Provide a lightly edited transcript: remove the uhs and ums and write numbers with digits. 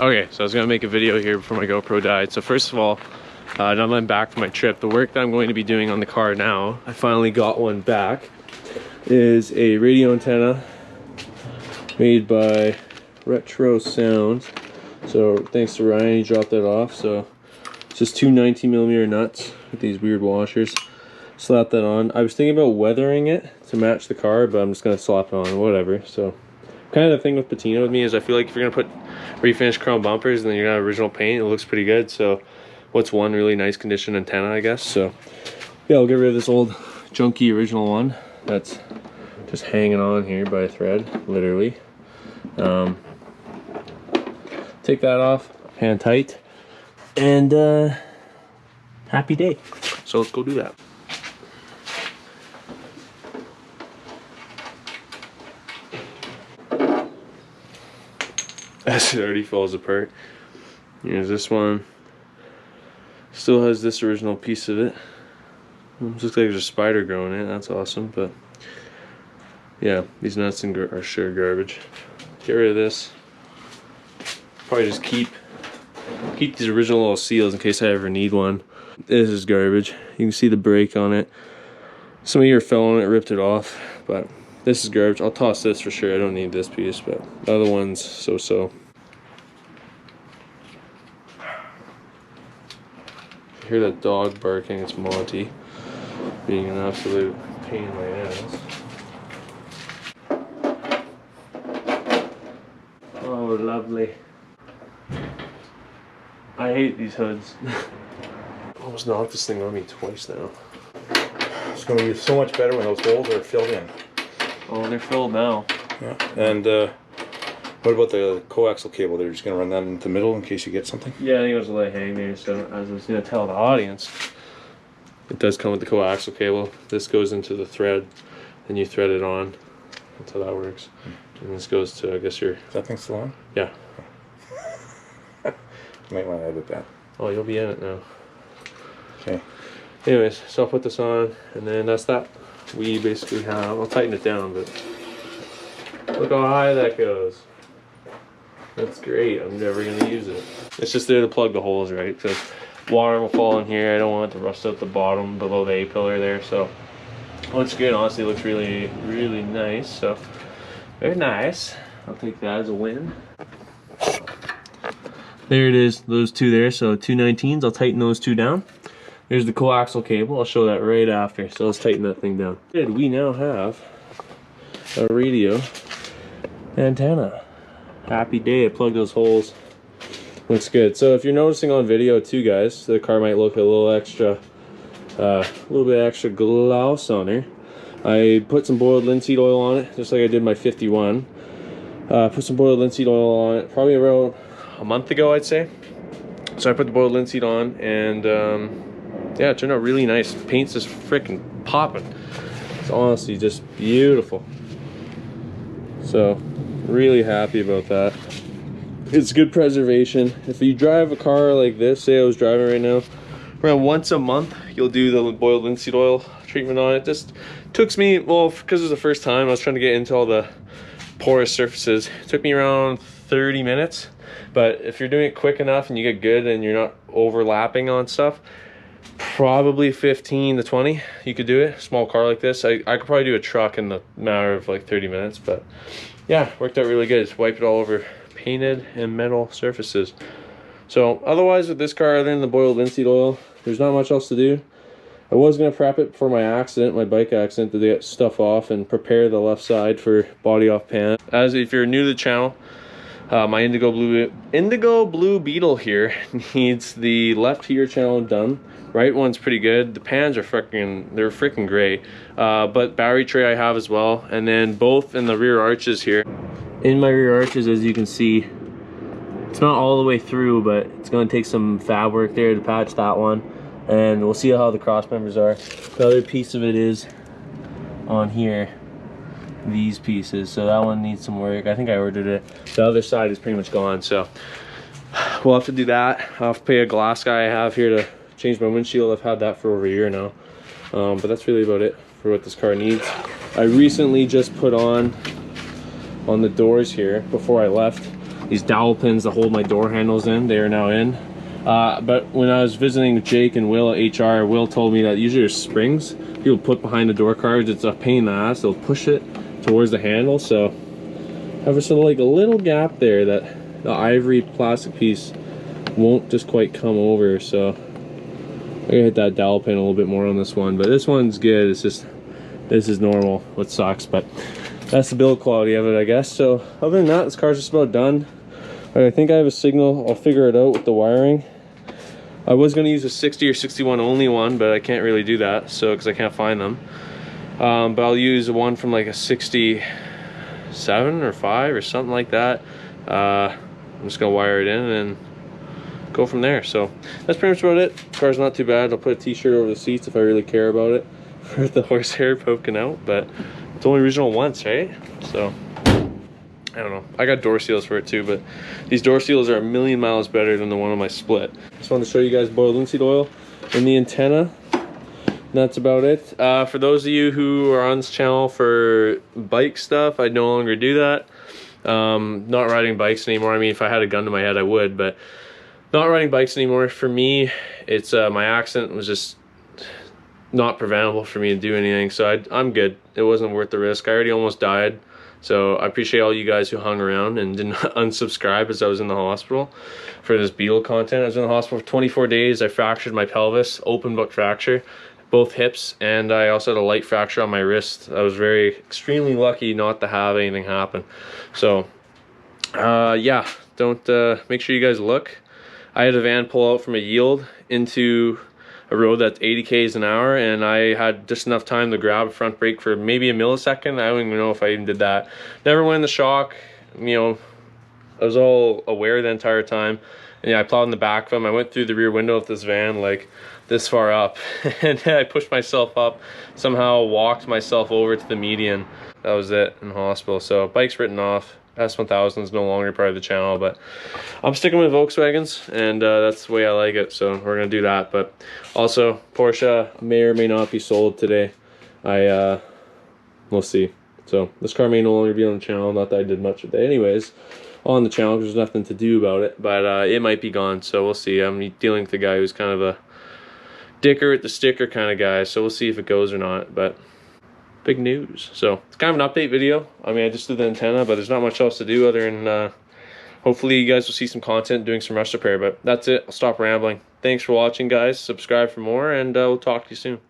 Okay, so I was gonna make a video here before my GoPro died. So first of all, now that I'm back from my trip, the work that I'm going to be doing on the car now, I finally got one back, is a radio antenna made by Retro Sound. So thanks to Ryan, he dropped that off. So it's just two 19mm nuts with these weird washers. Slap that on. I was thinking about weathering it to match the car, but I'm just gonna slap it on, whatever. So kind of the thing with patina with me is I feel like if you're gonna put refinished chrome bumpers and then you're gonna have original paint, it looks pretty good. So what's one really nice condition antenna, I guess. So yeah, I'll get rid of this old junky original one that's just hanging on here by a thread, literally. Take that off, hand tight, and happy day. So let's go do that. As it already falls apart. Here's this one. Still has this original piece of it. Looks like there's a spider growing in it. That's awesome. But yeah, these nuts are sure garbage. Get rid of this. Probably just keep these original little seals in case I ever need one. This is garbage. You can see the break on it. Some of you fell on it, ripped it off, but this is garbage. I'll toss this for sure. I don't need this piece, but the other one's so-so. You hear that dog barking? It's Monty being an absolute pain in my ass. Oh, lovely. I hate these hoods. Almost knocked this thing on me twice now. It's going to be so much better when those holes are filled in. Oh, they're filled now. Yeah. And what about the coaxial cable? They're just going to run that into the middle in case you get something? Yeah, I think it was a let hang there. So as I was going to tell the audience, it does come with the coaxial cable. This goes into the thread, and you thread it on. That's how that works. And this goes to, I guess, your... Is that thing still on? Yeah. You might want to edit that. Oh, you'll be in it now. Okay. Anyways, so I'll put this on, and then that's that. We basically have... I'll tighten it down, but look how high that goes. That's great. I'm never going to use it. It's just there to plug the holes, right? Because water will fall in here. I don't want it to rust out the bottom below the A-pillar there. So it looks good. Honestly, it looks really, really nice. So very nice. I'll take that as a win. There it is, those two there. So two 19s. I'll tighten those two down. There's the coaxial cable. I'll show that right after. So let's tighten that thing down. Good. We now have a radio antenna. Happy day. I plugged those holes. Looks good. So if you're noticing on video too, guys, the car might look a little bit extra gloss on her. I put some boiled linseed oil on it, just like I did my 51. Put some boiled linseed oil on it probably around a month ago, I'd say. So I put the boiled linseed on, and yeah, it turned out really nice. Paint's just freaking popping. It's honestly just beautiful. So really happy about that. It's good preservation. If you drive a car like this, say I was driving right now, around once a month you'll do the boiled linseed oil treatment on it. Just took me, well, because it was the first time I was trying to get into all the porous surfaces, it took me around 30 minutes. But if you're doing it quick enough and you get good and you're not overlapping on stuff, probably 15 to 20 you could do it. Small car like this, I could probably do a truck in the matter of like 30 minutes. But yeah, worked out really good. Just wipe it all over painted and metal surfaces. So otherwise with this car, other than the boiled linseed oil, there's not much else to do. I was going to prep it for my accident, my bike accident, to get stuff off and prepare the left side for body off pan. As if you're new to the channel, my indigo blue Beetle here needs the left heater channel done. Right one's pretty good. The pans are they're freaking gray. But battery tray I have as well, and then both in the rear arches here. In my rear arches, as you can see, it's not all the way through, but it's going to take some fab work there to patch that one, and we'll see how the cross members are. The other piece of it is on here, these pieces, so that one needs some work. I think I ordered it. The other side is pretty much gone, so we'll have to do that. I'll have to pay a glass guy I have here to change my windshield. I've had that for over a year now, but that's really about it for what this car needs. I recently just put on the doors here before I left these dowel pins that hold my door handles in, they are now in. But when I was visiting Jake and Will at HR, Will told me that usually there's springs people put behind the door cards. It's a pain in the ass. They'll push it towards the handle, so I have a sort of like a little gap there that the ivory plastic piece won't just quite come over. So I'm gonna hit that dowel pin a little bit more on this one, but this one's good. It's just, this is normal, what sucks, but that's the build quality of it, I guess. So other than that, this car's just about done. I think I have a signal. I'll figure it out with the wiring. I was going to use a 60 or 61 only one, but I can't really do that, so because I can't find them. But I'll use one from like a 67 or 5 or something like that. I'm just going to wire it in and go from there. So that's pretty much about it. The car's not too bad. I'll put a t-shirt over the seats if I really care about it, for the horsehair poking out, but it's only original once, right? So I don't know. I got door seals for it too, but these door seals are a million miles better than the one on my split. Just wanted to show you guys boiled linseed oil in the antenna. That's about it. For those of you who are on this channel for bike stuff, I no longer do that. Not riding bikes anymore. I mean, if I had a gun to my head, I would, but not riding bikes anymore. For me, it's my accident was just not preventable for me to do anything, so I'm good. It wasn't worth the risk. I already almost died. So I appreciate all you guys who hung around and didn't unsubscribe as I was in the hospital for this Beetle content. I was in the hospital for 24 days. I fractured my pelvis, open book fracture, both hips, and I also had a light fracture on my wrist. I was extremely lucky not to have anything happen. So yeah, don't make sure you guys look. I had a van pull out from a yield into a road that's 80 k's an hour, and I had just enough time to grab a front brake for maybe a millisecond. I don't even know if I even did that. Never went in the shock. You know, I was all aware the entire time. And yeah, I plowed in the back of him. I went through the rear window of this van like this far up, and I pushed myself up, somehow walked myself over to the median. That was it in the hospital. So bike's written off. S1000 is no longer part of the channel, but I'm sticking with Volkswagens, and that's the way I like it, so we're gonna do that. But also Porsche may or may not be sold today. We'll see. So this car may no longer be on the channel, not that I did much of it anyways on the channel, because there's nothing to do about it, but it might be gone, so we'll see. I'm dealing with the guy who's kind of a dicker at the sticker kind of guy, so we'll see if it goes or not. But big news. So it's kind of an update video. I mean, I just did the antenna, but there's not much else to do other than hopefully you guys will see some content doing some rust repair. But that's it. I'll stop rambling. Thanks for watching, guys. Subscribe for more, and we'll talk to you soon.